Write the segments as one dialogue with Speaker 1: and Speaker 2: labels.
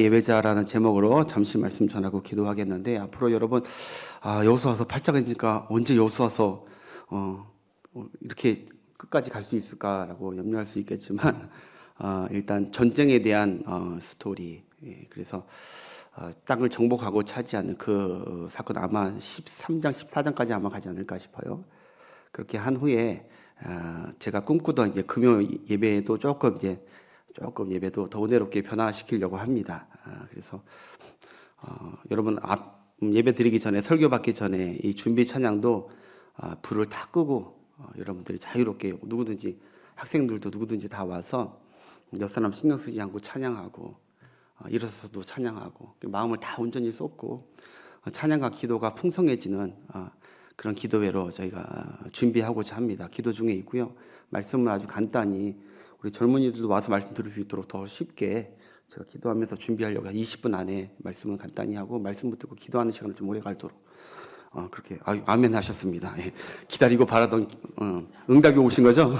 Speaker 1: 하나님의 예배자라는 제목으로 잠시 말씀 전하고 기도하겠는데, 앞으로 여러분 여호수아서 8장이니까 언제 여호수아서 이렇게 끝까지 갈 수 있을까라고 염려할 수 있겠지만, 일단 전쟁에 대한 스토리, 그래서 땅을 정복하고 차지하는 그 사건, 아마 13장 14장까지 아마 가지 않을까 싶어요. 그렇게 한 후에 제가 꿈꾸던 이제 금요 예배도 조금 예배도 더 은혜롭게 변화시키려고 합니다. 그래서 여러분 예배 드리기 전에, 설교 받기 전에 이 준비 찬양도 불을 다 끄고 여러분들이 자유롭게 누구든지, 학생들도 누구든지 다 와서 옆사람 신경 쓰지 않고 찬양하고, 일어서서도 찬양하고, 마음을 다 온전히 쏟고 찬양과 기도가 풍성해지는 그런 기도회로 저희가 준비하고자 합니다. 기도 중에 있고요. 말씀을 아주 간단히 우리 젊은이들도 와서 말씀 들을 수 있도록 더 쉽게 제가 기도하면서 준비하려고 20분 안에 말씀을 간단히 하고, 말씀 듣고 기도하는 시간을 좀 오래 갈도록 그렇게 아멘 하셨습니다. 예. 기다리고 바라던 응답이 오신 거죠?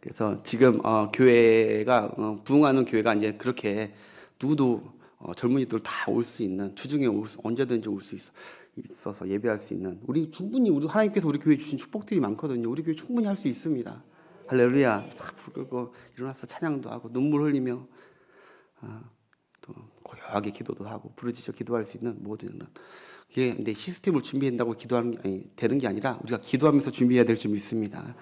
Speaker 1: 그래서 지금 교회가 부흥하는 교회가 이제 그렇게 누구도 젊은이들 다 올 수 있는, 주중에 언제든지 올 수 있어서 예배할 수 있는, 우리 하나님께서 우리 교회에 주신 축복들이 많거든요. 우리 교회 충분히 할 수 있습니다. 할렐루야. 다 부르고 일어나서 찬양도 하고 눈물 흘리며 또 고요하게 기도도 하고 부르짖어 기도할 수 있는 모든, 이게 근데 시스템을 준비한다고 되는 게 아니라 우리가 기도하면서 준비해야 될 점이 있습니다.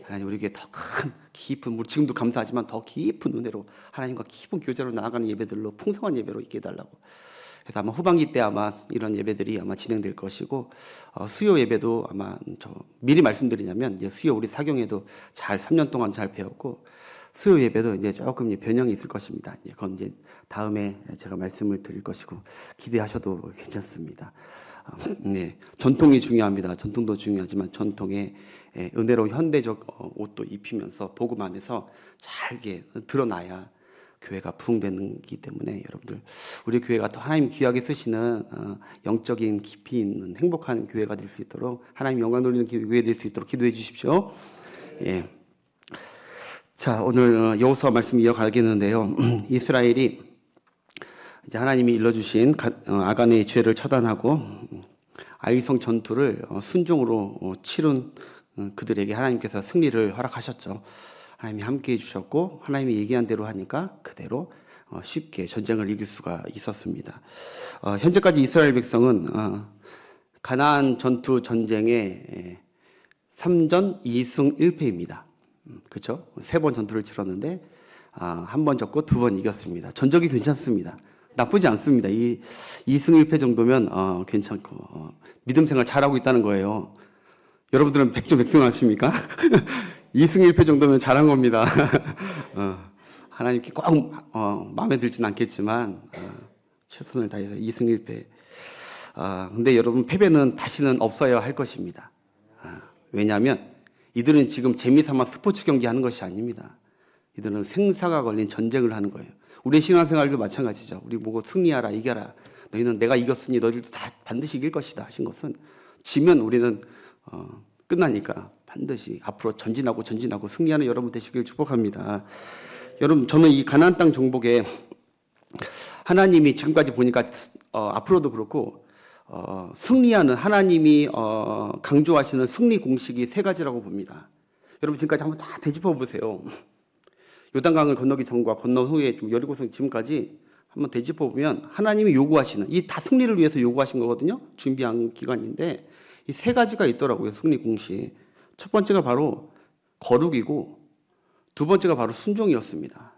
Speaker 1: 하나님, 우리에게 더 큰 깊은, 지금도 감사하지만 더 깊은 은혜로 하나님과 깊은 교제로 나아가는 예배들로, 풍성한 예배로 있게 해달라고. 그래서 아마 후반기 때 아마 이런 예배들이 아마 진행될 것이고, 수요 예배도 아마 미리 말씀드리냐면, 이제 수요 우리 사경에도 3년 동안 잘 배웠고, 수요 예배도 이제 조금 변형이 있을 것입니다. 그건 이제 다음에 제가 말씀을 드릴 것이고, 기대하셔도 괜찮습니다. 네, 전통이 중요합니다. 전통도 중요하지만 전통에 은혜로 현대적 옷도 입히면서 복음 안에서 잘 드러나야 교회가 부흥되는 기 때문에, 여러분들 우리 교회가 더 하나님 귀하게 쓰시는 영적인 깊이 있는 행복한 교회가 될 수 있도록, 하나님 영광 돌리는 교회 될 수 있도록 기도해 주십시오. 예. 자, 오늘 여호수아 말씀 이어가겠는데요. 이스라엘이 이제 하나님이 일러주신 아간의 죄를 처단하고 아이성 전투를 순종으로 치른 그들에게 하나님께서 승리를 허락하셨죠. 하나님이 함께해 주셨고, 하나님이 얘기한 대로 하니까 그대로 쉽게 전쟁을 이길 수가 있었습니다. 현재까지 이스라엘 백성은 가나안 전투 전쟁의 3전 2승 1패입니다. 그렇죠? 3번 전투를 치렀는데 한 번 졌고 2번 이겼습니다. 전적이 괜찮습니다. 나쁘지 않습니다. 이 2승 1패 정도면 괜찮고 믿음 생활 잘하고 있다는 거예요. 여러분들은 100점 100승 하십니까? 2승 1패 정도면 잘한 겁니다. 하나님께 꼭 마음에 들지는 않겠지만 최선을 다해서 2승 1패. 근데 여러분, 패배는 다시는 없어야 할 것입니다. 왜냐하면 이들은 지금 재미삼아 스포츠 경기 하는 것이 아닙니다. 이들은 생사가 걸린 전쟁을 하는 거예요. 우리 신앙생활도 마찬가지죠. 우리 보고 승리하라, 이겨라. 너희는 내가 이겼으니 너희들도 다 반드시 이길 것이다 하신 것은, 지면 우리는 끝나니까 반드시 앞으로 전진하고 승리하는 여러분 되시길 축복합니다. 여러분, 저는 이 가나안 땅 정복에 하나님이 지금까지 보니까 앞으로도 그렇고 승리하는, 하나님이 강조하시는 승리 공식이 3가지라고 봅니다. 여러분, 지금까지 한번 다 되짚어 보세요. 요단강을 건너기 전과 건너 후에 여리고성 지금까지 한번 되짚어 보면 하나님이 요구하시는, 이 다 승리를 위해서 요구하신 거거든요. 준비한 기간인데 이 3가지가 있더라고요. 승리 공식. 첫 번째가 바로 거룩이고, 2번째가 바로 순종이었습니다.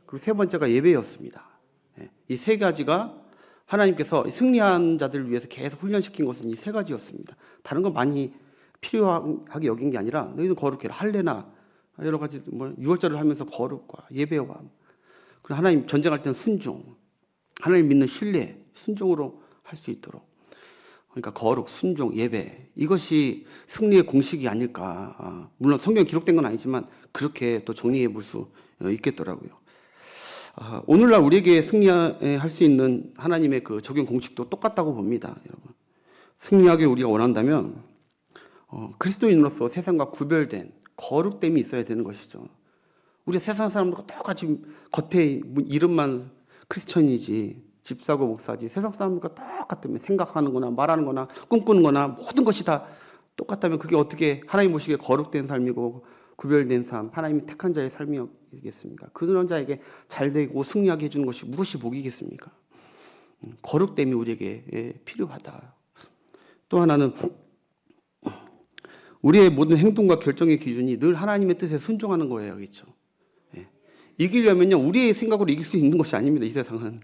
Speaker 1: 그리고 3번째가 예배였습니다. 이 3가지가 하나님께서 승리한 자들을 위해서 계속 훈련시킨 것은 이 3가지였습니다. 다른 건 많이 필요하게 여긴 게 아니라, 너희는 거룩해라, 할례나 여러 가지 유월절을 하면서 거룩과 예배와, 그리고 하나님 전쟁할 때는 순종, 하나님 믿는 신뢰, 순종으로 할 수 있도록. 그러니까 거룩, 순종, 예배, 이것이 승리의 공식이 아닐까. 물론 성경에 기록된 건 아니지만 그렇게 또 정리해 볼 수 있겠더라고요. 오늘날 우리에게 승리할 수 있는 하나님의 그 적용 공식도 똑같다고 봅니다. 여러분, 승리하길 우리가 원한다면 그리스도인으로서 세상과 구별된 거룩됨이 있어야 되는 것이죠. 우리 세상 사람들과 똑같이 겉에 이름만 크리스천이지, 집사고 목사지, 세상 사람들과 똑같으면 생각하는 거나 말하는 거나 꿈꾸는 거나 모든 것이 다 똑같다면 그게 어떻게 하나님 보시기에 거룩된 삶이고 구별된 삶, 하나님이 택한 자의 삶이겠습니까? 그런 자에게 잘되고 승리하게 해주는 것이 무엇이 복이겠습니까? 거룩됨이 우리에게 필요하다. 또 하나는 우리의 모든 행동과 결정의 기준이 늘 하나님의 뜻에 순종하는 거예요. 그렇죠? 이기려면요, 우리의 생각으로 이길 수 있는 것이 아닙니다. 이 세상은.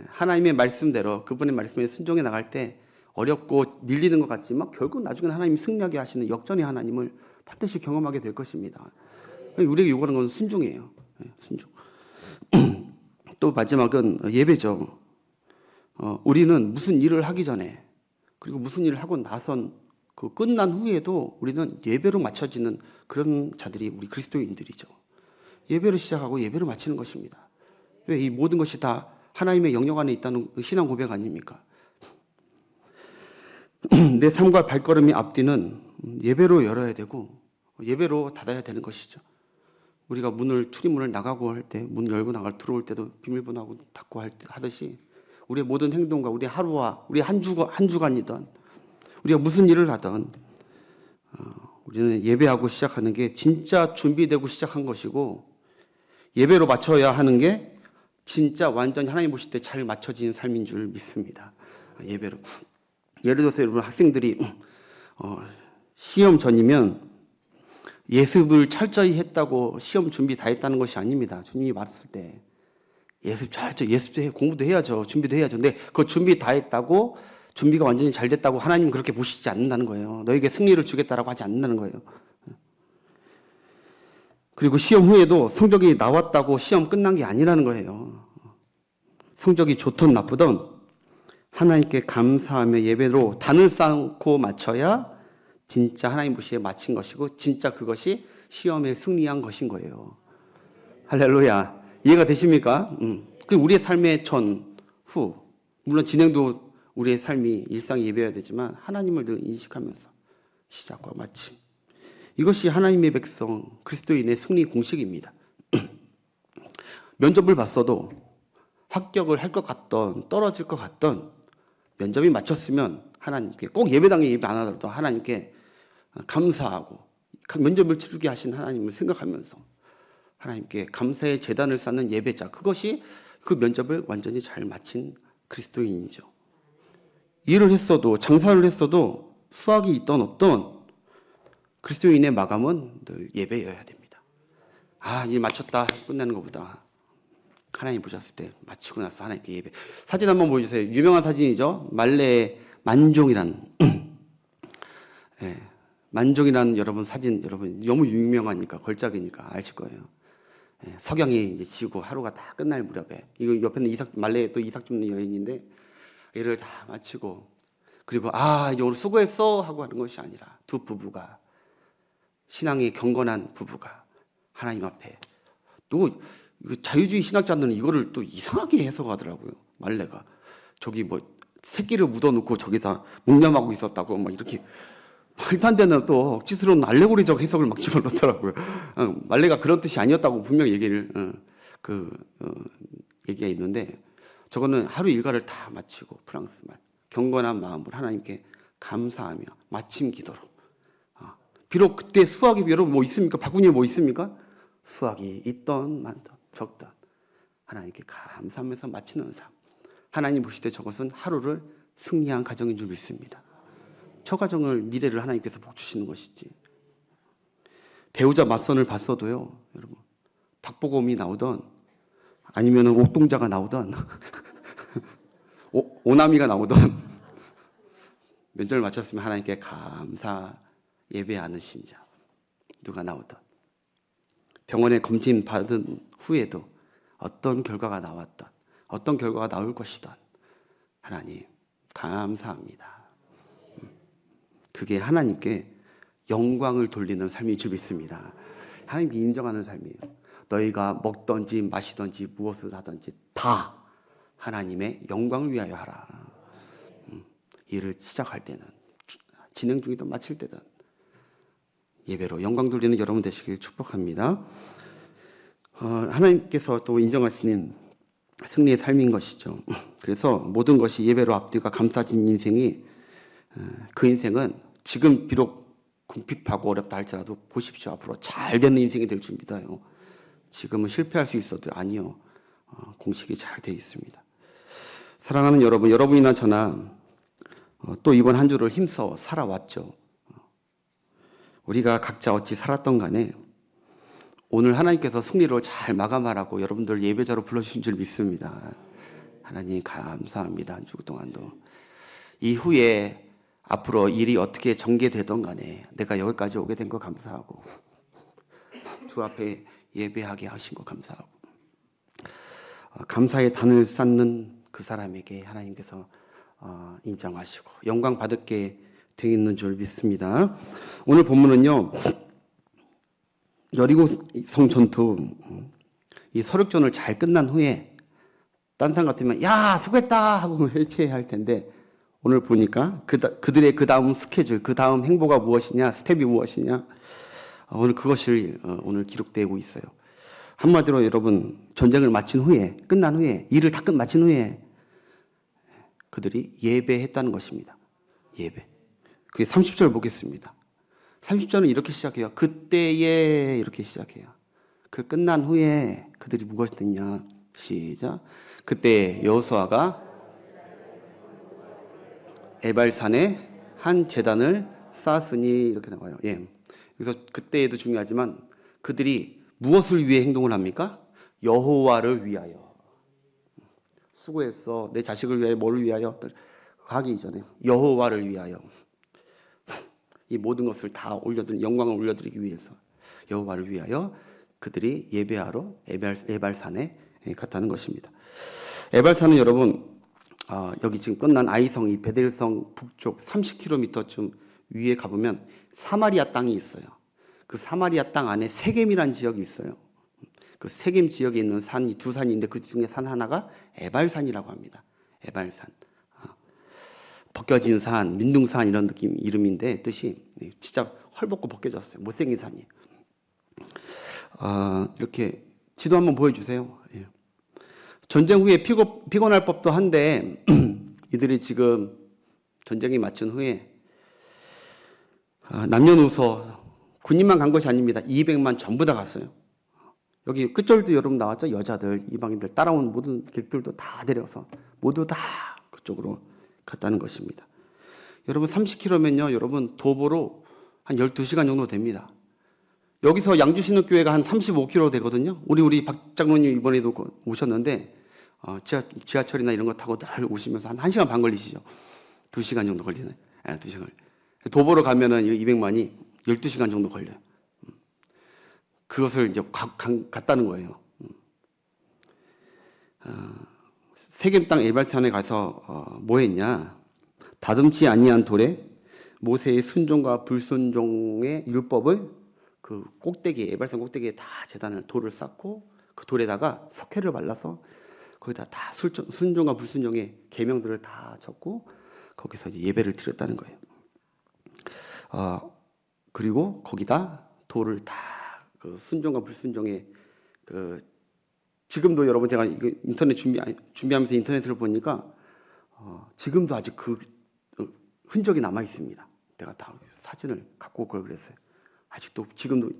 Speaker 1: 하나님의 말씀대로 그분의 말씀에 순종해 나갈 때 어렵고 밀리는 것 같지만 결국 나중에는 하나님이 승리하게 하시는 역전의 하나님을 반드시 경험하게 될 것입니다. 우리에게 요구하는 건 순종이에요. 순종. 또 마지막은 예배죠. 우리는 무슨 일을 하기 전에 그리고 무슨 일을 하고 나선 그 끝난 후에도 우리는 예배로 맞춰지는 그런 자들이 우리 그리스도인들이죠. 예배를 시작하고 예배를 마치는 것입니다. 왜? 이 모든 것이 다 하나님의 영역 안에 있다는 신앙 고백 아닙니까? 내 삶과 발걸음이 앞뒤는 예배로 열어야 되고 예배로 닫아야 되는 것이죠. 우리가 출입문을 나가고 할 때, 문 열고 들어올 때도 비밀번호하고 닫고 하듯이 우리의 모든 행동과 우리 하루와 우리 한 주간이든 우리가 무슨 일을 하든 우리는 예배하고 시작하는 게 진짜 준비되고 시작한 것이고 예배로 맞춰야 하는 게 진짜 완전히 하나님 보실 때 잘 맞춰진 삶인 줄 믿습니다. 예배로. 예를 들어서 여러분 학생들이 시험 전이면 예습을 철저히 했다고 시험 준비 다 했다는 것이 아닙니다. 주님이 말했을 때 예습도 해, 공부도 해야죠. 준비도 해야죠. 근데 그 준비 다 했다고 준비가 완전히 잘 됐다고 하나님은 그렇게 보시지 않는다는 거예요. 너에게 승리를 주겠다라고 하지 않는다는 거예요. 그리고 시험 후에도 성적이 나왔다고 시험 끝난 게 아니라는 거예요. 성적이 좋든 나쁘든 하나님께 감사하며 예배로 단을 쌓고 맞춰야 진짜 하나님 보시기에 마친 것이고 진짜 그것이 시험에 승리한 것인 거예요. 할렐루야. 이해가 되십니까? 우리의 삶의 후 물론 진행도 우리의 삶이 일상 예배여야 되지만 하나님을 늘 인식하면서 시작과 마침 이것이 하나님의 백성 그리스도인의 승리 공식입니다. 면접을 봤어도 합격을 할 것 같던 떨어질 것 같던 면접이 마쳤으면 하나님께 꼭 예배당에 예배 안 하더라도 하나님께 감사하고 면접을 치르게 하신 하나님을 생각하면서 하나님께 감사의 제단을 쌓는 예배자 그것이 그 면접을 완전히 잘 마친 그리스도인이죠. 일을 했어도 장사를 했어도 수학이 있던 없던 그리스도인의 마감은 늘 예배여야 됩니다. 일 마쳤다 끝내는 것보다 하나님 보셨을 때 마치고 나서 하나님께 예배. 사진 한번 보여주세요. 유명한 사진이죠. 말레의 만종이라는 만종이라는 여러분 사진 여러분 너무 유명하니까 걸작이니까 아실 거예요. 석양이 이제 지고 하루가 다 끝날 무렵에 이거 옆에는 말레의 또 이삭 줍는 여인인데 일을 다 마치고 그리고 이제 오늘 수고했어 하고 하는 것이 아니라 두 부부가 신앙이 경건한 부부가 하나님 앞에 또 자유주의 신학자들은 이거를 또 이상하게 해석하더라고요. 말레가 저기 새끼를 묻어놓고 저기다 묵념하고 있었다고 막 이렇게 말도 안 되는 또 억지스러운 알레고리적 해석을 막 집어넣더라고요. 말레가 그런 뜻이 아니었다고 분명 얘기가 있는데 저거는 하루 일과를 다 마치고 프랑스 말 경건한 마음으로 하나님께 감사하며 마침 기도로 비록 그때 수학이 여러분 뭐 있습니까? 바구니에 뭐 있습니까? 수학이 있던 많던 적던 하나님께 감사하면서 마치는 삶 하나님 보실 때 저것은 하루를 승리한 가정인 줄 믿습니다. 저 가정을 미래를 하나님께서 복 주시는 것이지 배우자 맞선을 봤어도요 여러분 박보검이 나오던 아니면 옥동자가 나오던 오나미가 나오던 면접을 마쳤으면 하나님께 감사 예배하는 신자 누가 나오던 병원에 검진 받은 후에도 어떤 결과가 나왔던 어떤 결과가 나올 것이던 하나님 감사합니다. 그게 하나님께 영광을 돌리는 삶인 줄 믿습니다. 하나님이 인정하는 삶이에요. 너희가 먹든지 마시든지 무엇을 하든지 다 하나님의 영광을 위하여 하라. 일을 시작할 때는 진행 중이든 마칠 때든 예배로 영광 돌리는 여러분 되시길 축복합니다. 하나님께서 또 인정하시는 승리의 삶인 것이죠. 그래서 모든 것이 예배로 앞뒤가 감싸진 인생이 그 인생은 지금 비록 궁핍하고 어렵다 할지라도 보십시오. 앞으로 잘 되는 인생이 될 줄 믿어요. 지금은 실패할 수 있어도 아니요. 공식이 잘 돼 있습니다. 사랑하는 여러분, 여러분이나 저나 또 이번 한 주를 힘써 살아왔죠. 우리가 각자 어찌 살았던 간에 오늘 하나님께서 승리로 잘 마감하라고 여러분들 예배자로 불러주신 줄 믿습니다. 하나님 감사합니다. 한 주 동안도. 이후에 앞으로 일이 어떻게 전개되던 간에 내가 여기까지 오게 된 거 감사하고 주 앞에 예배하게 하신 거 감사하고 감사의 단을 쌓는 그 사람에게 하나님께서 인정하시고 영광 받게 되어 있는 줄 믿습니다. 오늘 본문은요. 여리고성 전투 이 서륙전을 잘 끝난 후에 딴 사람 같으면 야 수고했다 하고 해체할 텐데 오늘 보니까 그들의 그 다음 스케줄, 그 다음 행보가 무엇이냐, 스텝이 무엇이냐 오늘 그것을 오늘 기록되고 있어요. 한마디로 여러분 전쟁을 마친 후에 끝난 후에 일을 다 마친 후에 그들이 예배했다는 것입니다. 예배. 그게 30절 보겠습니다. 30절은 이렇게 시작해요. 그때에 이렇게 시작해요. 그 끝난 후에 그들이 무엇을 했냐. 시작. 그때 여호수아가 에발산에 한 제단을 쌓았으니 이렇게 나와요. 예. 그래서 그때에도 중요하지만 그들이 무엇을 위해 행동을 합니까? 여호와를 위하여. 수고했어. 내 자식을 위하여 뭘 위하여? 가기 이전에 여호와를 위하여. 이 모든 것을 다 올려드린 영광을 올려드리기 위해서 여호와를 위하여 그들이 예배하러 에발산에 갔다는 것입니다. 에발산은 여러분 여기 지금 끝난 아이성 이 베델성 북쪽 30km쯤 위에 가보면 사마리아 땅이 있어요. 그 사마리아 땅 안에 세겜이라는 지역이 있어요. 그 세겜 지역에 있는 산이 두 산이 있는데 그 중에 산 하나가 에발산이라고 합니다. 에발산. 벗겨진 산, 민둥산 이런 느낌 이름인데 뜻이 진짜 헐벗고 벗겨졌어요. 못생긴 산이에요. 이렇게 지도 한번 보여주세요. 예. 전쟁 후에 피곤할 법도 한데 이들이 지금 전쟁이 마친 후에 남녀노소 군인만 간 것이 아닙니다. 200만 전부 다 갔어요. 여기 끝절도 여러분 나왔죠. 여자들, 이방인들 따라온 모든 객들도 다 데려서 모두 다 그쪽으로 갔다는 것입니다. 여러분 30km면요. 여러분 도보로 한 12시간 정도 됩니다. 여기서 양주신학교회가 한 35km 되거든요. 우리 박 장로님 이번에도 오셨는데 지하철이나 이런 거 타고 늘 오시면서 한 1시간 반 걸리시죠. 2시간 정도 걸리네. 2시간. 도보로 가면은 200만이 12시간 정도 걸려요. 그것을 이제 갔다는 거예요. 세겜 땅 에발산에 가서 뭐 했냐? 다듬지 아니한 돌에 모세의 순종과 불순종의 율법을 그 꼭대기에 에발산 꼭대기에 다 돌을 쌓고 그 돌에다가 석회를 발라서 거기다 다 순종과 불순종의 계명들을 다 적고 거기서 이제 예배를 드렸다는 거예요. 그리고 거기다 돌을 다 그 순종과 불순종의 그 지금도 여러분 제가 이거 인터넷 준비하면서 인터넷을 보니까 지금도 아직 그 흔적이 남아 있습니다. 내가 다 사진을 갖고 올 걸 그랬어요. 아직도 지금도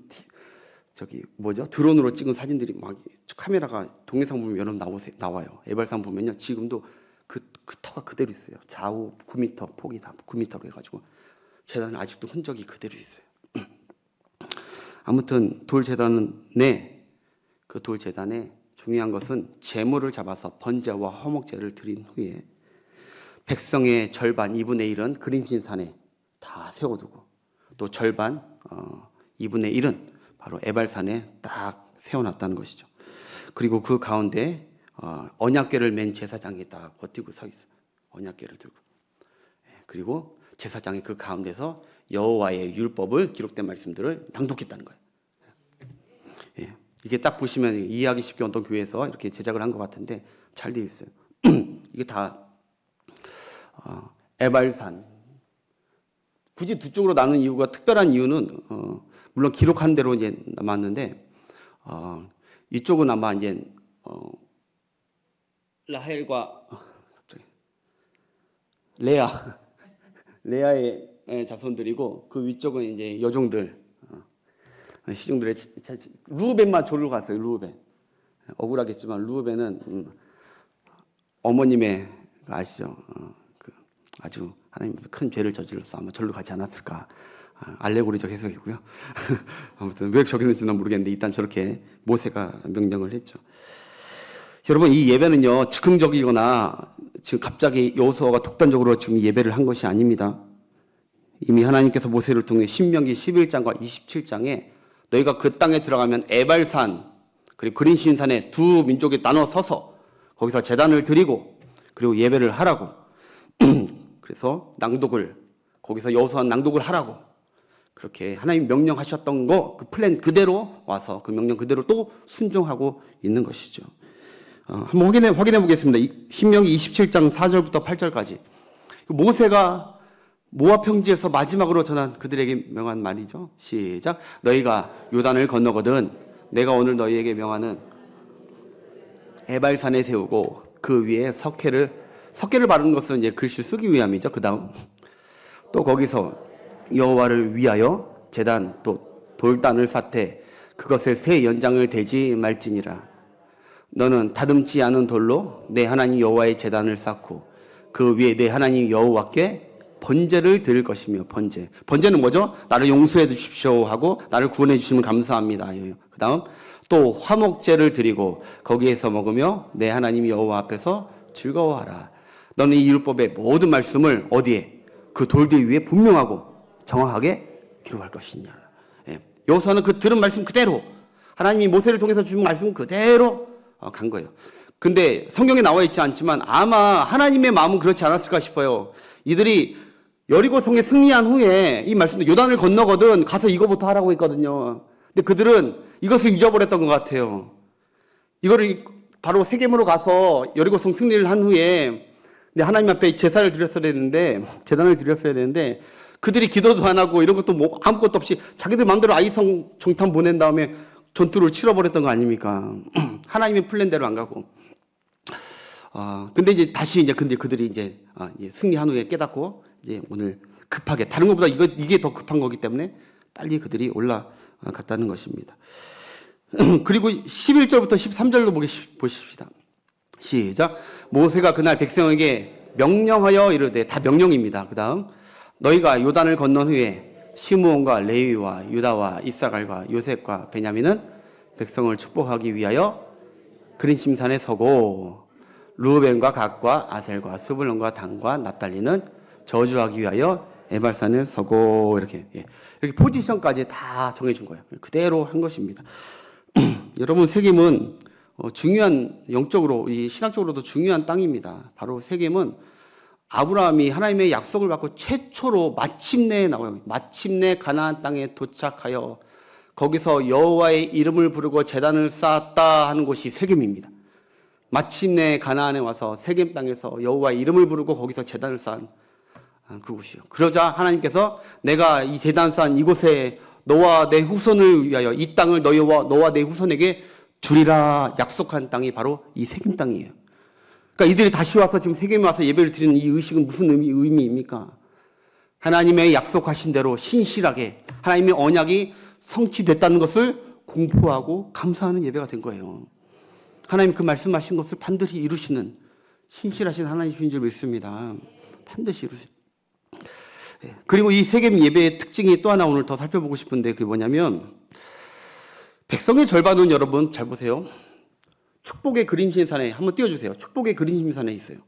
Speaker 1: 저기 뭐죠? 드론으로 찍은 사진들이 막 카메라가 동영상 보면 여러분 나와요. 에발산 보면요. 지금도 그 터가 그대로 있어요. 좌우 9m 폭이 다 9m로 해가지고 재단은 아직도 흔적이 그대로 있어요. 아무튼 그 돌 재단에 중요한 것은 제물을 잡아서 번제와 화목제를 드린 후에 백성의 절반 2분의 1은 그림신산에 다 세워두고 또 절반 2분의 1은 바로 에발산에 딱 세워놨다는 것이죠. 그리고 그 가운데 언약궤를 맨 제사장이 딱 버티고 서 있어요. 언약궤를 들고. 그리고 제사장이 그 가운데서 여호와의 율법을 기록된 말씀들을 낭독했다는 거예요. 예. 이게 딱 보시면 이해하기 쉽게 어떤 교회에서 이렇게 제작을 한 것 같은데 잘 돼 있어요. 이게 다 에발산. 굳이 두 쪽으로 나눈 이유가 특별한 이유는 물론 기록한 대로 이제 남았는데 이쪽은 아마 이제 라헬과 레아의 자손들이고 그 위쪽은 이제 여종들, 시종들의 루벤만 졸로 갔어요. 루벤. 억울하겠지만 루벤은 어머님의 아시죠? 아주 하나님 큰 죄를 저질러서 아마 절로 가지 않았을까. 알레고리적 해석이고요. 아무튼 왜 저기 있는지는 모르겠는데 일단 저렇게 모세가 명령을 했죠. 여러분, 이 예배는요 즉흥적이거나 지금 갑자기 여호수아가 독단적으로 지금 예배를 한 것이 아닙니다. 이미 하나님께서 모세를 통해 신명기 11장과 27장에 너희가 그 땅에 들어가면 에발산 그리고 그린신산에 두 민족이 나눠 서서 거기서 제단을 드리고 그리고 예배를 하라고 그래서 낭독을 거기서 여호수아 낭독을 하라고 그렇게 하나님 명령하셨던 거 그 플랜 그대로 와서 그 명령 그대로 또 순종하고 있는 것이죠. 한번 확인해 보겠습니다. 신명기 27장 4절부터 8절까지 모세가 모압 평지에서 마지막으로 전한 그들에게 명한 말이죠. 시작. 너희가 요단을 건너거든 내가 오늘 너희에게 명하는 에발산에 세우고 그 위에 석회를 바르는 것은 이제 글씨 쓰기 위함이죠. 그다음 또 거기서 여호와를 위하여 제단 또 돌단을 쌓되 그것에 새 연장을 대지 말지니라. 너는 다듬지 않은 돌로 내 하나님 여호와의 제단을 쌓고 그 위에 내 하나님 여호와께 번제를 드릴 것이며 번제는 뭐죠? 나를 용서해 주십시오 하고 나를 구원해 주시면 감사합니다. 그 다음 또 화목제를 드리고 거기에서 먹으며 내 하나님 여호와 앞에서 즐거워하라. 너는 이 율법의 모든 말씀을 어디에? 그 돌들 위에 분명하고 정확하게 기록할 것이냐. 여호수아는 그 들은 말씀 그대로 하나님이 모세를 통해서 주신 말씀 그대로 간 거예요. 근데 성경에 나와 있지 않지만 아마 하나님의 마음은 그렇지 않았을까 싶어요. 이들이 여리고성에 승리한 후에 이 말씀도 요단을 건너거든 가서 이거부터 하라고 했거든요. 근데 그들은 이것을 잊어버렸던 것 같아요. 이거를 바로 세겜으로 가서 여리고성 승리를 한 후에 근데 하나님 앞에 제단을 드렸어야 되는데 그들이 기도도 안 하고 이런 것도 뭐 아무것도 없이 자기들 마음대로 아이성 정탐 보낸 다음에 전투를 치러버렸던 거 아닙니까? 하나님의 플랜대로 안 가고. 근데 이제 다시 근데 그들이 이제 승리한 후에 깨닫고 이제 오늘 급하게 다른 것보다 이게 더 급한 거기 때문에 빨리 그들이 올라갔다는 것입니다. 그리고 11절부터 13절로 보십시다. 시작. 모세가 그날 백성에게 명령하여 이르되 다 명령입니다. 그 다음 너희가 요단을 건넌 후에 시므온과 레위와 유다와 이사갈과 요셉과 베냐민은 백성을 축복하기 위하여 그린심산에 서고 루벤과 갓과 아셀과 스불론과 단과 납달리는 저주하기 위하여 에발산에 서고 이렇게 포지션까지 다 정해준 거예요. 그대로 한 것입니다. 여러분 세겜은 중요한 영적으로 이 신학적으로도 중요한 땅입니다. 바로 세겜은 아브라함이 하나님의 약속을 받고 최초로 마침내 나와요. 마침내 가나안 땅에 도착하여 거기서 여호와의 이름을 부르고 제단을 쌓았다 하는 곳이 세겜입니다. 마침내 가나안에 와서 세겜 땅에서 여호와의 이름을 부르고 거기서 제단을 쌓은 그곳이요. 그러자 하나님께서 내가 이 제단 쌓은 이곳에 너와 내 후손을 위하여 이 땅을 너와 내 후손에게 주리라 약속한 땅이 바로 이 세겜 땅이에요. 그러니까 이들이 다시 와서 지금 세겜에 와서 예배를 드리는 이 의식은 무슨 의미입니까? 하나님의 약속하신 대로 신실하게 하나님의 언약이 성취됐다는 것을 공포하고 감사하는 예배가 된 거예요. 하나님 그 말씀하신 것을 반드시 이루시는 신실하신 하나님이신 줄 믿습니다. 반드시 이루시는. 그리고 이 세겜 예배의 특징이 또 하나 오늘 더 살펴보고 싶은데 그게 뭐냐면 백성의 절반은 여러분 잘 보세요. 축복의 그린신산에 한번 띄워주세요. 축복의 그린신산에 있어요.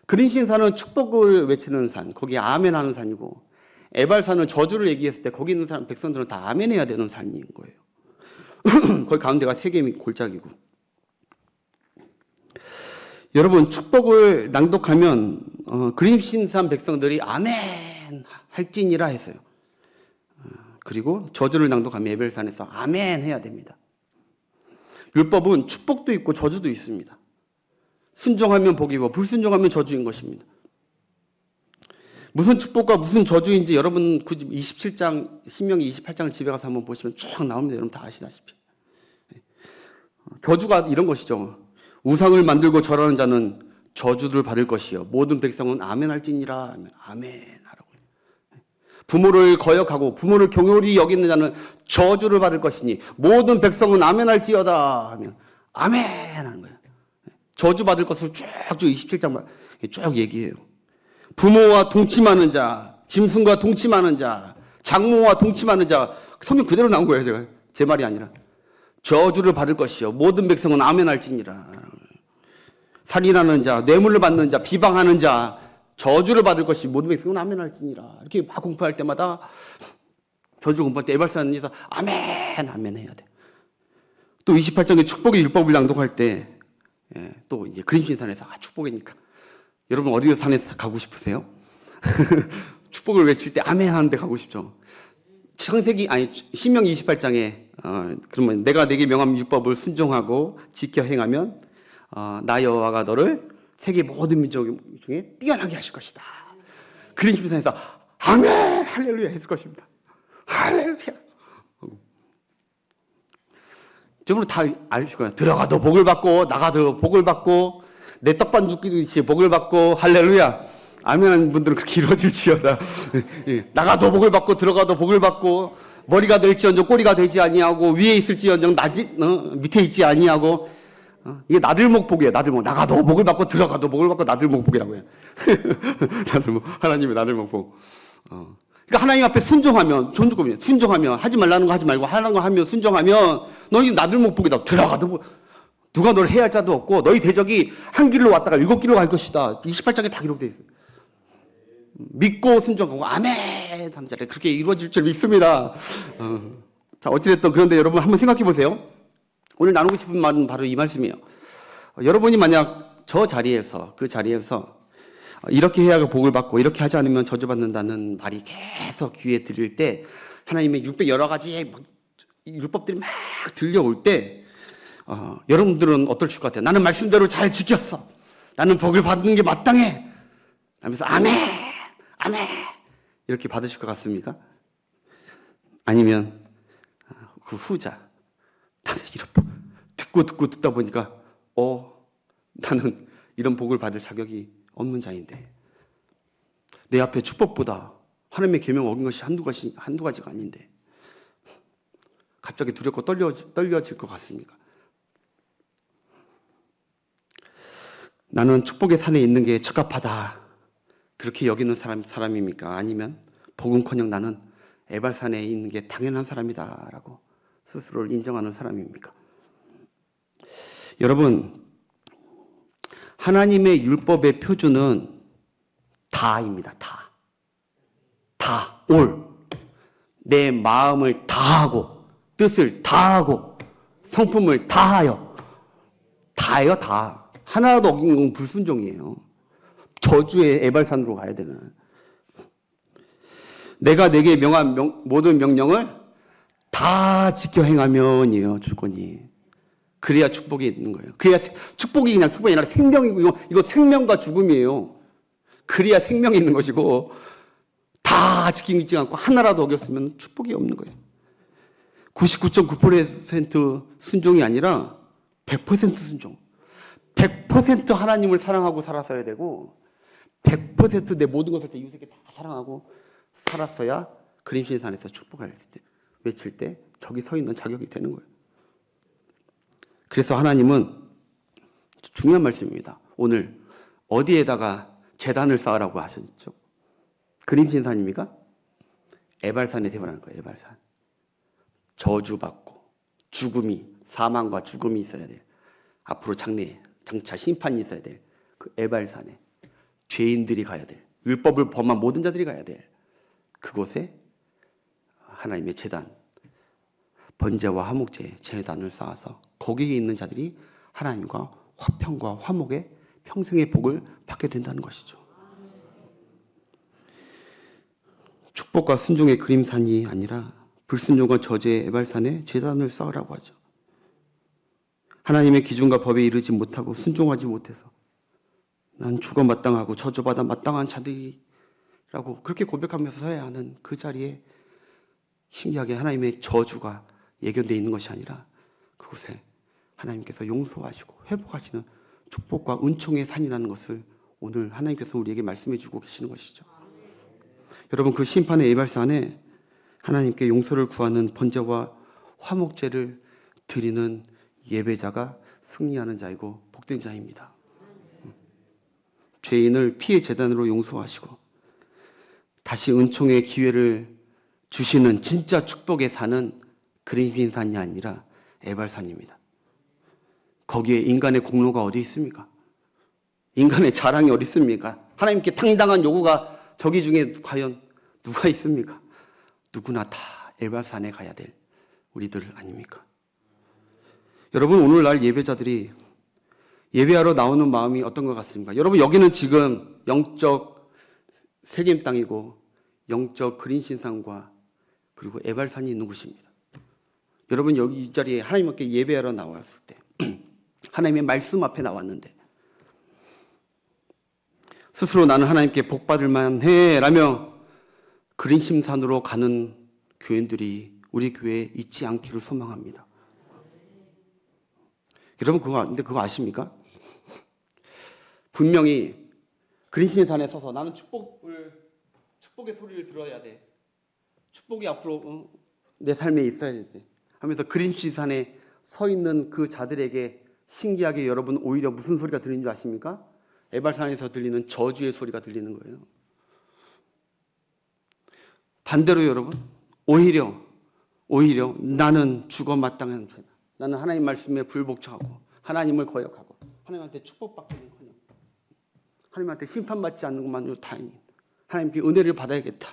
Speaker 1: 그린신산은 축복을 외치는 산, 거기 아멘 하는 산이고 에발산은 저주를 얘기했을 때 거기 있는 사람 백성들은 다 아멘 해야 되는 산인 거예요. 거기 가운데가 세겜이 골짜기고. 여러분 축복을 낭독하면 그린신산 백성들이 아멘 할지니라 했어요. 그리고 저주를 낭독하면 에벨산에서 아멘 해야 됩니다. 율법은 축복도 있고 저주도 있습니다. 순종하면 복이고 불순종하면 저주인 것입니다. 무슨 축복과 무슨 저주인지 여러분 27장 신명기 28장을 집에 가서 한번 보시면 쭉 나옵니다. 여러분 다 아시다시피. 저주가 이런 것이죠. 우상을 만들고 절하는 자는 저주를 받을 것이요 모든 백성은 아멘 할지니라. 아멘 하라고. 부모를 거역하고 부모를 경홀히 여기는 자는 저주를 받을 것이니 모든 백성은 아멘 할지어다 하면 아멘 하는 거예요. 저주 받을 것을 쭉쭉 27장 쭉 얘기해요. 부모와 동침하는 자, 짐승과 동침하는 자, 장모와 동침하는 자, 성경 그대로 나온 거예요. 제가 제 말이 아니라 저주를 받을 것이요 모든 백성은 아멘 할지니라. 살인하는 자, 뇌물을 받는 자, 비방하는 자 저주를 받을 것이 모든 백성은 아멘 할지니라. 이렇게 막 공부할 때마다 저주를 공부할 때 에발산에서 아멘 아멘 해야 돼. 또 28장의 축복의 율법을 낭독할 때 또 이제 그림신산에서 축복이니까 여러분 어디 산에서 가고 싶으세요? 축복을 외칠 때 아멘 하는데 가고 싶죠. 신명기 28장에 그러면 내가 내게 명한 율법을 순종하고 지켜 행하면 나 여호와가 너를 세계 모든 민족 중에 뛰어나게 하실 것이다. 그림신산에서 아멘 할렐루야 했을 것입니다. 할렐루야. 여러분 다 아실 거예요. 들어가도 복을 받고 나가도 복을 받고 내 떡반죽듯이 복을 받고 할렐루야. 아멘 분들은 그렇게 이루어질지어다. 나가도 복을 받고 들어가도 복을 받고 머리가 될지언정 꼬리가 되지 아니하고 위에 있을지언정 밑에 있지 아니하고 이게 나들목 복이에요. 나들목. 나가도 복을 받고 들어가도 복을 받고 나들목 복이라고 해요. 나들목. 하나님의 나들목 복. 그러니까 하나님 앞에 순종하면 존중급이에요. 순종하면 하지 말라는 거 하지 말고 하라는 거 하면 순종하면 너희 나들목 복이다. 들어가도 누가 널 해야 할 자도 없고 너희 대적이 한 길로 왔다가 7길로 갈 것이다. 28장에 다 기록되어 있어요. 믿고 순종하고 아멘 하는 자리에 그렇게 이루어질 줄 믿습니다. 자, 어찌됐든 그런데 여러분 한번 생각해 보세요. 오늘 나누고 싶은 말은 바로 이 말씀이에요. 여러분이 만약 저 자리에서 그 자리에서 이렇게 해야 복을 받고 이렇게 하지 않으면 저주받는다는 말이 계속 귀에 들릴 때 하나님의 여러 가지 율법들이 막 들려올 때 여러분들은 어떨 것 같아요? 나는 말씀대로 잘 지켰어. 나는 복을 받는 게 마땅해. 하면서 아멘 아멘 이렇게 받으실 것 같습니까? 아니면 그 후자 나는 이런 듣다 보니까 나는 이런 복을 받을 자격이 없는 자인데 내 앞에 축복보다 하나님의 계명 어긴 것이 한두 가지가 아닌데 갑자기 두렵고 떨려질 것 같습니까? 나는 축복의 산에 있는 게 적합하다 그렇게 여기는 사람입니까? 아니면 복음커녕 나는 에발산에 있는 게 당연한 사람이다 라고 스스로를 인정하는 사람입니까? 여러분 하나님의 율법의 표준은 다입니다. 다. 올. 내 마음을 다하고 뜻을 다하고 성품을 다하여 다예요. 다. 하나라도 어긴 건 불순종이에요. 저주의 에발산으로 가야 되는. 내가 내게 명한 모든 명령을 다 지켜 행하면이에요. 주권이. 그래야 축복이 있는 거예요. 그래야 축복이 그냥 축복이 아니라 생명이고 이거 생명과 죽음이에요. 그래야 생명이 있는 것이고 다 지키지 않고 하나라도 어겼으면 축복이 없는 거예요. 99.9% 순종이 아니라 100% 순종. 100% 하나님을 사랑하고 살았어야 되고 100% 내 모든 것을 이웃에게 다 사랑하고 살았어야 그림신산에서 축복할 때 외칠 때 저기 서 있는 자격이 되는 거예요. 그래서 하나님은 중요한 말씀입니다. 오늘 어디에다가 제단을 쌓으라고 하셨죠? 그림신산입니까? 에발산에 세우라는 거예요. 에발산. 저주받고 사망과 죽음이 있어야 돼요. 앞으로 장차 심판이 있어야 될 그 에발산에 죄인들이 가야 될 율법을 범한 모든 자들이 가야 될 그곳에 하나님의 제단 번제와 화목제 제단을 쌓아서 거기에 있는 자들이 하나님과 화평과 화목의 평생의 복을 받게 된다는 것이죠. 축복과 순종의 그림산이 아니라 불순종과 저주의 에발산에 제단을 쌓으라고 하죠. 하나님의 기준과 법에 이르지 못하고 순종하지 못해서 난 죽어 마땅하고 저주받아 마땅한 자들이라고 그렇게 고백하면서 서야 하는 그 자리에 신기하게 하나님의 저주가 예견되어 있는 것이 아니라 그곳에 하나님께서 용서하시고 회복하시는 축복과 은총의 산이라는 것을 오늘 하나님께서 우리에게 말씀해 주고 계시는 것이죠. 여러분, 그 심판의 예발산에 하나님께 용서를 구하는 번제와 화목제를 드리는 예배자가 승리하는 자이고 복된 자입니다. 죄인을 피의 제단으로 용서하시고 다시 은총의 기회를 주시는 진짜 축복의 산은 그린신산이 아니라 에발산입니다. 거기에 인간의 공로가 어디 있습니까? 인간의 자랑이 어디 있습니까? 하나님께 당당한 요구가 저기 중에 과연 누가 있습니까? 누구나 다 에발산에 가야 될 우리들 아닙니까? 여러분, 오늘날 예배자들이 예배하러 나오는 마음이 어떤 것 같습니까? 여러분, 여기는 지금 영적 세겜 땅이고 영적 그린신산과 그리고 에발산이 있는 곳입니다. 여러분, 여기 이 자리에 하나님께 예배하러 나왔을 때 하나님의 말씀 앞에 나왔는데 스스로 나는 하나님께 복받을 만해 라며 그린신산으로 가는 교인들이 우리 교회에 있지 않기를 소망합니다. 여러분, 근데 그거 아십니까? 분명히 그린신산에 서서 나는 축복의 소리를 들어야 돼. 축복이 앞으로 내 삶에 있어야 돼. 하면서 그린신산에 서 있는 그 자들에게 신기하게 여러분 오히려 무슨 소리가 들리는 줄 아십니까? 에발산에서 들리는 저주의 소리가 들리는 거예요. 반대로 여러분, 오히려 나는 죽어 마땅한 죄다. 나는 하나님 말씀에 불복종하고 하나님을 거역하고 하나님한테 축복받기는커녕 하나님한테 심판받지 않는 것만으로 다행히 하나님께 은혜를 받아야겠다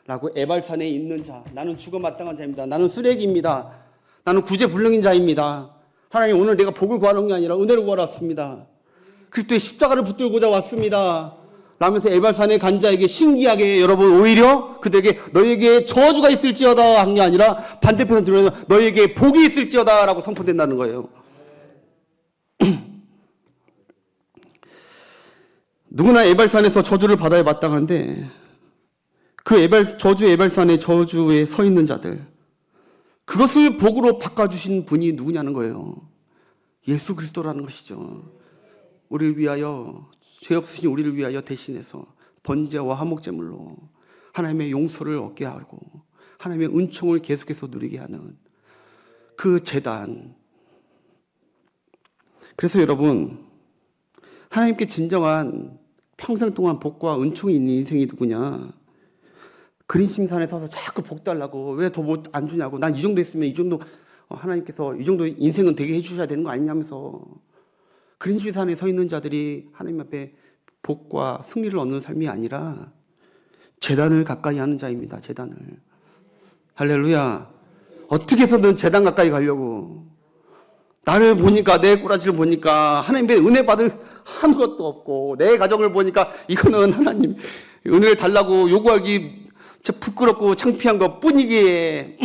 Speaker 1: 라고 에발산에 있는 자, 나는 죽어 마땅한 자입니다. 나는 쓰레기입니다. 나는 구제불능인 자입니다. 하나님, 오늘 내가 복을 구하는 게 아니라 은혜를 구하러 왔습니다. 그리스도의 십자가를 붙들고자 왔습니다 라면서 에발산에 간 자에게 신기하게 여러분 오히려 그들에게 너에게 저주가 있을지어다 한 게 아니라 반대편으로 들어서 너에게 복이 있을지어다 라고 선포된다는 거예요. 누구나 에발산에서 저주를 받아야 마땅한데 그 저주 에발산의 저주에 서 있는 자들, 그것을 복으로 바꿔주신 분이 누구냐는 거예요. 예수 그리스도라는 것이죠. 우리를 위하여, 죄 없으신 우리를 위하여 대신해서 번제와 화목제물로 하나님의 용서를 얻게 하고 하나님의 은총을 계속해서 누리게 하는 그 제단. 그래서 여러분, 하나님께 진정한 평생 동안 복과 은총이 있는 인생이 누구냐? 그린신산에 서서 자꾸 복 달라고 왜 더 못 안 주냐고, 난 이 정도 했으면 이 정도 하나님께서 이 정도 인생은 되게 해주셔야 되는 거 아니냐면서 그린신산에 서 있는 자들이 하나님 앞에 복과 승리를 얻는 삶이 아니라 제단을 가까이 하는 자입니다. 제단을. 할렐루야. 어떻게 해서든 제단 가까이 가려고. 나를 보니까, 내 꾸라지를 보니까 하나님의 은혜 받을 아무것도 없고, 내 가정을 보니까 이거는 하나님 은혜를 달라고 요구하기 진짜 부끄럽고 창피한 것 뿐이기에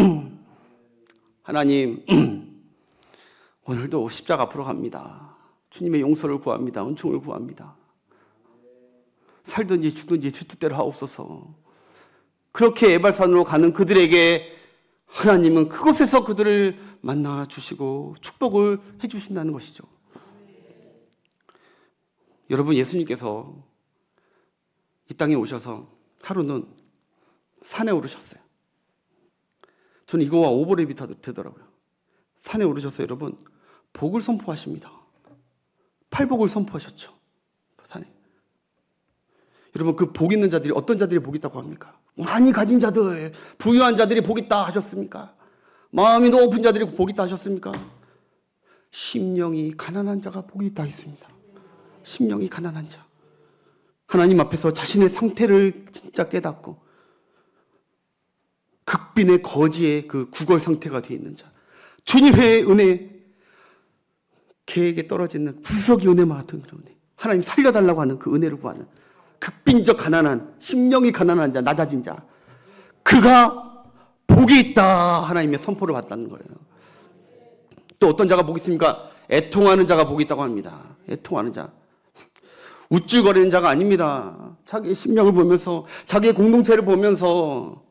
Speaker 1: 하나님 오늘도 십자가 앞으로 갑니다. 주님의 용서를 구합니다. 은총을 구합니다. 살든지 죽든지 주 뜻대로 하옵소서. 그렇게 에발산으로 가는 그들에게 하나님은 그곳에서 그들을 만나 주시고 축복을 해 주신다는 것이죠. 여러분, 예수님께서 이 땅에 오셔서 하루는 산에 오르셨어요. 저는 이거와 오버랩이 되더라고요. 산에 오르셔서 여러분 복을 선포하십니다. 팔복을 선포하셨죠. 산에. 여러분, 그 복 있는 자들이 어떤 자들이 복 있다고 합니까? 많이 가진 자들, 부유한 자들이 복 있다 하셨습니까? 마음이 높은 자들이 복 있다 하셨습니까? 심령이 가난한 자가 복이 있다 했습니다. 심령이 가난한 자, 하나님 앞에서 자신의 상태를 진짜 깨닫고 극빈의 거지의 그 구걸 상태가 되어 있는 자, 주님의 은혜, 개에게 떨어지는 구석이 은혜와 같은 그런 은혜, 하나님 살려달라고 하는 그 은혜를 구하는 극빈적 가난한, 심령이 가난한 자, 낮아진 자, 그가 복이 있다 하나님의 선포를 받다는 거예요. 또 어떤 자가 복이 있습니까? 애통하는 자가 복이 있다고 합니다. 애통하는 자, 우쭐거리는 자가 아닙니다. 자기의 심령을 보면서, 자기의 공동체를 보면서,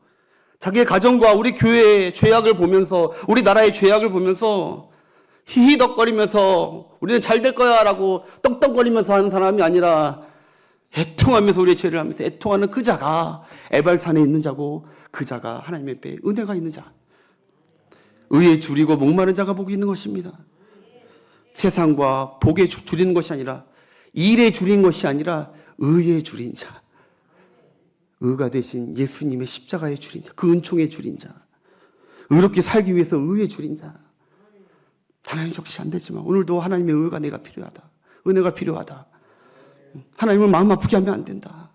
Speaker 1: 자기의 가정과 우리 교회의 죄악을 보면서, 우리 나라의 죄악을 보면서 히히덕거리면서 우리는 잘 될 거야 라고 떡떡거리면서 하는 사람이 아니라 애통하면서 우리의 죄를 하면서 애통하는 그 자가 에발산에 있는 자고, 그 자가 하나님의 배에 은혜가 있는 자, 의에 줄이고 목마른 자가 복이 있는 것입니다. 세상과 복에 줄이는 것이 아니라, 일에 줄인 것이 아니라 의에 줄인 자, 의가 되신 예수님의 십자가에 줄인 자, 그 은총에 줄인 자, 의롭게 살기 위해서 의에 줄인 자. 하나님 역시 안 되지만 오늘도 하나님의 의가 내가 필요하다, 은혜가 필요하다. 하나님을 마음 아프게 하면 안 된다.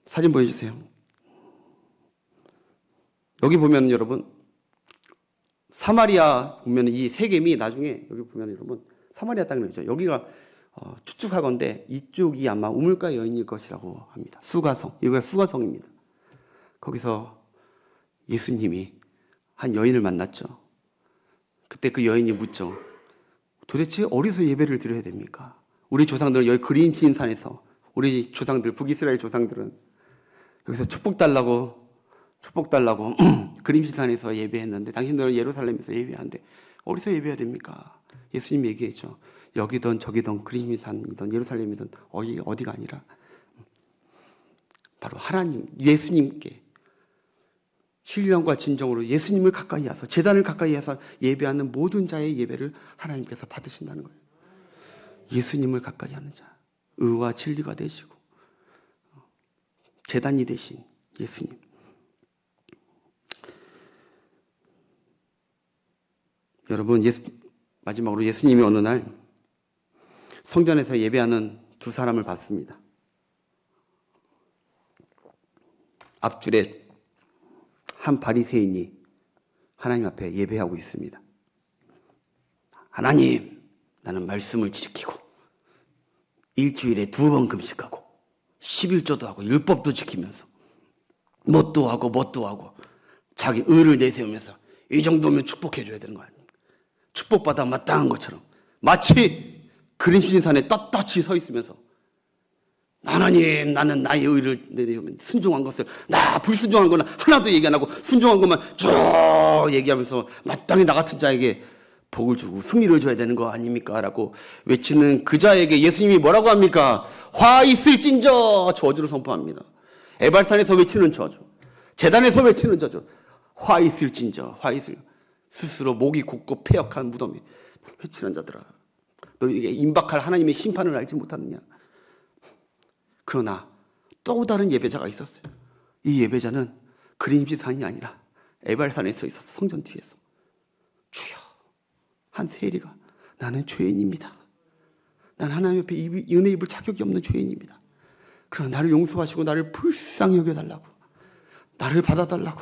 Speaker 1: 사진 보여주세요. 여기 보면 여러분, 사마리아 보면 이 세겜이 나중에 여기 보면 여러분 사마리아 땅이죠. 여기가 추측하건대 이쪽이 아마 우물가 여인일 것이라고 합니다. 수가성, 여기가 수가성입니다. 거기서 예수님이 한 여인을 만났죠. 그때 그 여인이 묻죠. 도대체 어디서 예배를 드려야 됩니까? 우리 조상들은 여기 그림신 산에서, 우리 조상들, 북이스라엘 조상들은 여기서 축복 달라고 그림신 산에서 예배했는데 당신들은 예루살렘에서 예배하는데 어디서 예배해야 됩니까? 예수님 얘기했죠. 여기든 저기든 그림신 산이든 예루살렘이든 어디가 아니라 바로 하나님, 예수님께 신령과 진정으로 예수님을 가까이 해서, 제단을 가까이 해서 예배하는 모든 자의 예배를 하나님께서 받으신다는 거예요. 예수님을 가까이 하는 자, 의와 진리가 되시고 제단이 되신 예수님. 여러분, 마지막으로 예수님이 어느 날 성전에서 예배하는 두 사람을 봤습니다. 앞줄에 한 바리새인이 하나님 앞에 예배하고 있습니다. 하나님, 나는 말씀을 지키고 일주일에 2번 금식하고 11조도 하고 율법도 지키면서 뭣도 하고 자기 의를 내세우면서 이 정도면 축복해 줘야 되는 거 아닙니까? 축복받아 마땅한 것처럼 마치 그림신산에 떳떳이 서 있으면서 하나님, 나는 나의 의를 내세우면 순종한 것을, 나 불순종한 거는 하나도 얘기 안 하고 순종한 것만 쭉 얘기하면서 마땅히 나 같은 자에게 복을 주고 승리를 줘야 되는 거 아닙니까? 라고 외치는 그 자에게 예수님이 뭐라고 합니까? 화 있을진저, 저주를 선포합니다. 에발산에서 외치는 저주, 제단에서 외치는 저주. 화 있을진저, 스스로 목이 곧고 폐역한 무덤에 외치는 자들아, 너희에게 임박할 하나님의 심판을 알지 못하느냐? 그러나 또 다른 예배자가 있었어요. 이 예배자는 그림지산이 아니라 에발산에 서 있었어. 성전 뒤에서. 주여, 한 세리가, 나는 죄인입니다. 난 하나님 앞에 은혜 입을 자격이 없는 죄인입니다. 그러나 나를 용서하시고 나를 불쌍히 여겨달라고, 나를 받아달라고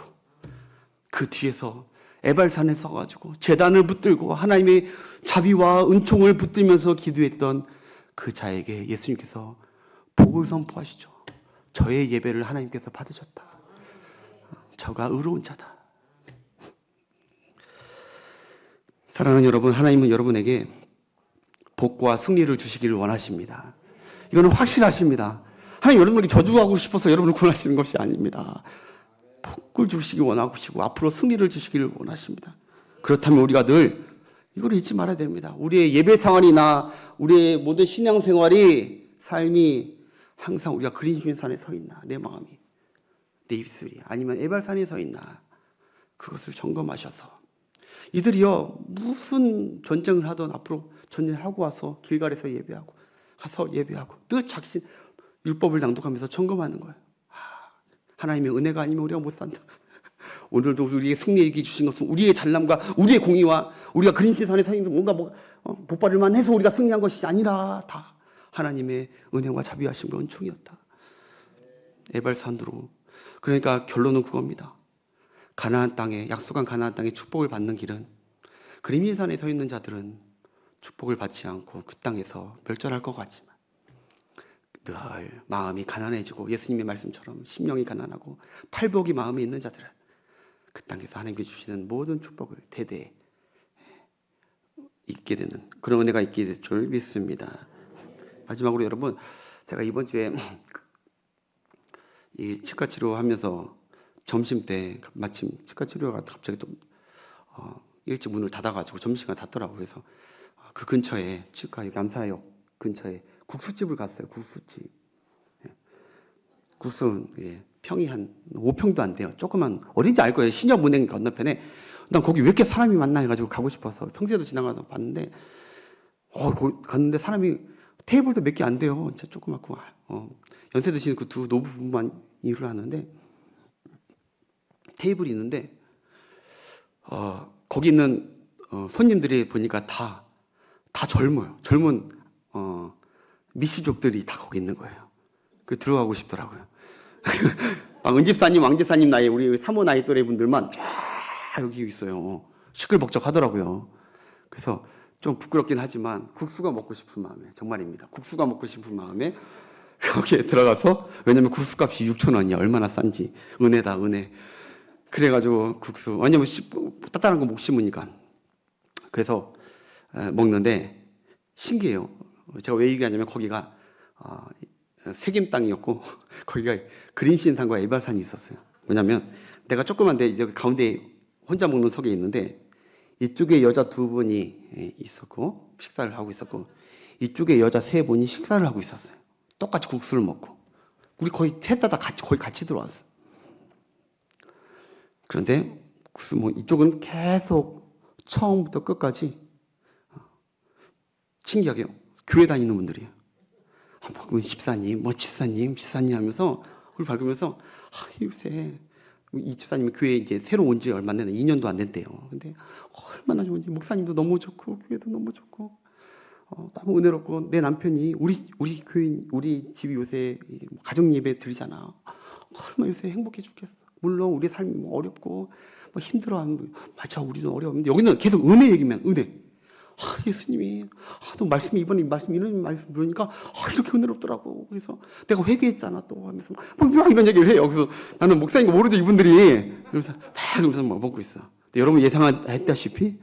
Speaker 1: 그 뒤에서 에발산에 서가지고 제단을 붙들고 하나님의 자비와 은총을 붙들면서 기도했던 그 자에게 예수님께서 복을 선포하시죠. 저의 예배를 하나님께서 받으셨다. 저가 의로운 자다. 사랑하는 여러분, 하나님은 여러분에게 복과 승리를 주시기를 원하십니다. 이거는 확실하십니다. 하나님 여러분에게 저주하고 싶어서 여러분을 구원하시는 것이 아닙니다. 복을 주시기 원하시고 앞으로 승리를 주시기를 원하십니다. 그렇다면 우리가 늘 이걸 잊지 말아야 됩니다. 우리의 예배 생활이나 우리의 모든 신앙생활이, 삶이 항상 우리가 그림신산에 서 있나, 내 마음이, 내 입술이, 아니면 에발산에 서 있나, 그것을 점검하셔서 이들이요 무슨 전쟁을 하던 앞으로 전쟁하고 와서 길갈에서 예배하고 가서 예배하고 늘 자기 율법을 낭독하면서 점검하는 거예요. 하나님의 은혜가 아니면 우리가 못 산다. 오늘도 우리에게 승리 얘기 주신 것은 우리의 잘남과 우리의 공의와 우리가 그림신산에 서 있는 뭔가 복받을만 해서 우리가 승리한 것이 아니라 다 하나님의 은혜와 자비하심과 은총이었다. 에발산으로. 그러니까 결론은 그겁니다. 가나안 땅에, 약속한 가나안 땅에 축복을 받는 길은, 그림신산에 서 있는 자들은 축복을 받지 않고 그 땅에서 멸절할 것 같지만 늘 마음이 가난해지고 예수님의 말씀처럼 심령이 가난하고 팔복이 마음에 있는 자들은 그 땅에서 하나님께 주시는 모든 축복을 대대에 있게 되는 그런 은혜가 있게 될 줄 믿습니다. 마지막으로 여러분, 제가 이번 주에 이 치과 치료하면서 점심 때 마침 치과 치료가 갑자기 또 일찍 문을 닫아가지고 점심시간 닫더라고요. 그래서 그 근처에 치과 남사역 근처에 국수집을 갔어요. 국수집. 예. 국수 평이 한 5평도 안 돼요. 조그만 어딘지 알 거예요. 신협은행 건너편에. 난 거기 왜 이렇게 사람이 많나 해가지고 가고 싶어서 평소에도 지나가서 봤는데 거기 갔는데 사람이 테이블도 몇 개 안 돼요. 진짜 조그맣고 연세 드시는 그 두 노부부만 일을 하는데 테이블이 있는데 거기 있는 손님들이 보니까 다 젊어요. 젊은 미시족들이 다 거기 있는 거예요. 그 들어가고 싶더라고요. 은집사님, 왕집사님 나이 우리 사모 나이 또래 분들만 쫙 여기 있어요. 시끌벅적하더라고요. 그래서 좀 부끄럽긴 하지만 국수가 먹고 싶은 마음에 정말입니다. 국수가 먹고 싶은 마음에 거기에 들어가서 왜냐면 국수값이 6,000원이야. 얼마나 싼지 은혜다 은혜. 그래가지고 국수 왜냐면 따뜻한 거 못 씹으니까 그래서 먹는데 신기해요. 제가 왜 얘기하냐면 거기가 세김 땅이었고 거기가 그림신산과 에발산이 있었어요. 왜냐면 내가 조그만데 이제 가운데 혼자 먹는 석에 있는데 이쪽에 여자 2분이 있었고 식사를 하고 있었고 이쪽에 여자 3분이 식사를 하고 있었어요. 똑같이 국수를 먹고 우리 거의 셋 다 거의 같이 들어왔어요. 그런데 이쪽은 계속 처음부터 끝까지 신기하게요. 교회 다니는 분들이에요. 집사님, 집사님 하면서 그걸 밝으면서 요새 이 집사님이 교회 이제 새로 온 지 얼마 안 됐는데 2년도 안 됐대요. 근데 얼마나 좋은지 목사님도 너무 좋고 교회도 너무 좋고 너무 은혜롭고 내 남편이 우리 교인 우리 집이 요새 가정 예배 드리잖아. 얼마나 요새 행복해 죽겠어. 물론 우리 삶이 어렵고 힘들어하는 맞아 우리도 어려운데 여기는 계속 은혜 얘기면 은혜. 예수님이 또 말씀이 이번에 이런 말씀 들으니까 이렇게 은혜롭더라고. 그래서 내가 회개했잖아 또 하면서 막 이런 얘기를 해요. 그래서 나는 목사님과 모르죠 이분들이 그러면서 먹고 있어. 근데 여러분 예상했다시피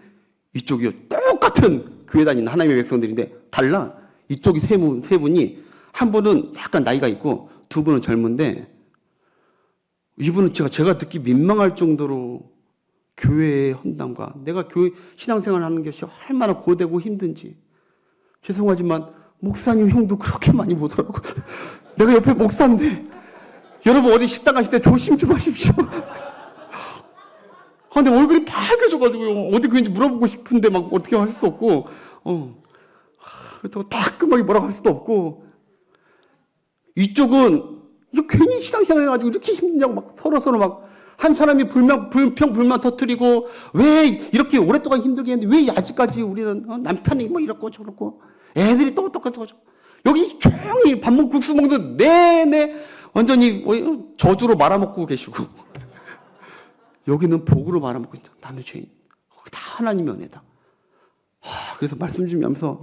Speaker 1: 이쪽이 똑같은 교회 다니는 하나님의 백성들인데 달라. 이쪽이 세 분이 한 분은 약간 나이가 있고 2분은 젊은데 이분은 제가 듣기 민망할 정도로 교회의 헌담과 내가 교회 신앙생활 하는 것이 얼마나 고되고 힘든지 죄송하지만 목사님 흉도 그렇게 많이 보더라고. 내가 옆에 목사인데 여러분 어디 식당 가실 때 조심 좀 하십시오. 근데 얼굴이 빨개져가지고요. 어디 교회인지 물어보고 싶은데 막 어떻게 할 수 없고 그렇다고 따끔하게 뭐라고 할 수도 없고 이쪽은 이거 괜히 신앙생활 해가지고 이렇게 힘드냐고 막 서로 막 한 사람이 불평 터뜨리고 왜 이렇게 오랫동안 힘들게 했는데 왜 아직까지 우리는 남편이 이렇고 저렇고 애들이 또 똑같고 여기 조용히 밥 먹고 국수 먹는 내내 완전히 저주로 말아먹고 계시고 여기는 복으로 말아먹고 있다. 나는 죄인. 다 하나님의 은혜다. 그래서 말씀 주면서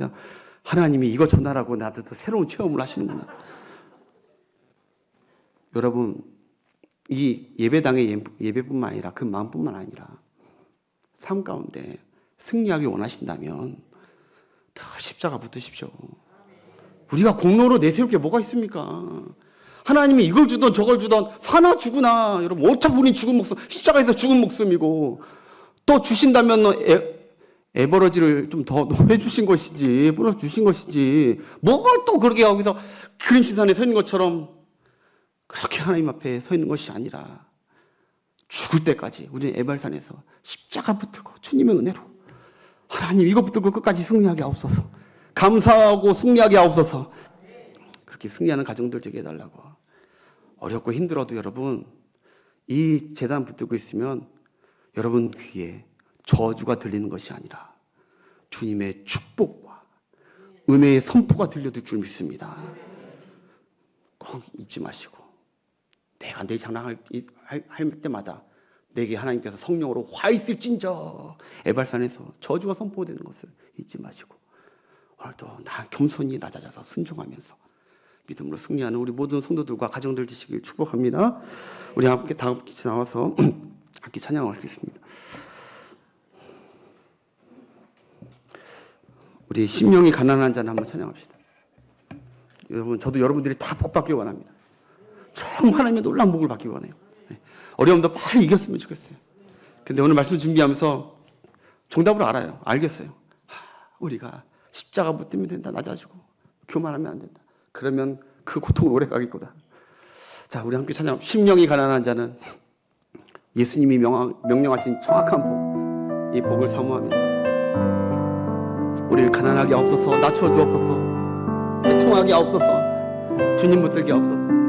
Speaker 1: 하나님이 이거 전하라고 나도 또 새로운 체험을 하시는구나. 여러분 이 예배당의 예배뿐만 아니라 그 마음뿐만 아니라 삶 가운데 승리하기 원하신다면 더 십자가 붙으십시오. 우리가 공로로 내세울 게 뭐가 있습니까? 하나님이 이걸 주던 저걸 주던 사나 죽으나 여러분 어차피 우린 죽은 목숨 십자가에서 죽은 목숨이고 또 주신다면 에버러지를 좀 더 해주신 것이지 보너스 주신 것이지 뭘 또 그렇게 여기서 그림신산에 서 있는 것처럼 그렇게 하나님 앞에 서 있는 것이 아니라 죽을 때까지 우리는 에발산에서 십자가 붙들고 주님의 은혜로 하나님 이거 붙들고 끝까지 승리하게 하옵소서. 감사하고 승리하게 하옵소서. 그렇게 승리하는 가정들 되게 해달라고. 어렵고 힘들어도 여러분 이 재단 붙들고 있으면 여러분 귀에 저주가 들리는 것이 아니라 주님의 축복과 은혜의 선포가 들려들 줄 믿습니다. 꼭 잊지 마시고 내가 내 장난할 때마다 내게 하나님께서 성령으로 화 있을진저 에발산에서 저주가 선포되는 것을 잊지 마시고 오늘도 나 겸손히 낮아져서 순종하면서 믿음으로 승리하는 우리 모든 성도들과 가정들 되시길 축복합니다. 우리 함께 다음 같이 나와서 함께 찬양을 하겠습니다. 우리 심령이 가난한 자는 한번 찬양합시다. 여러분 저도 여러분들이 다 복 받길 원합니다. 정말 하나님의 놀라운 복을 받기 원해요. 어려움도 빨리 이겼으면 좋겠어요. 근데 오늘 말씀 준비하면서 정답을 알아요. 알겠어요. 우리가 십자가 붙들면 된다. 낮아지고 교만하면 안 된다. 그러면 그 고통을 오래 가겠구나. 자, 우리 함께 찬양. 심령이 가난한 자는 예수님이 명령하신 정확한 복, 이 복을 사모하면서 우리를 가난하게 하옵소서, 낮춰 주옵소서, 해통하게 하옵소서, 주님 붙들게 하옵소서.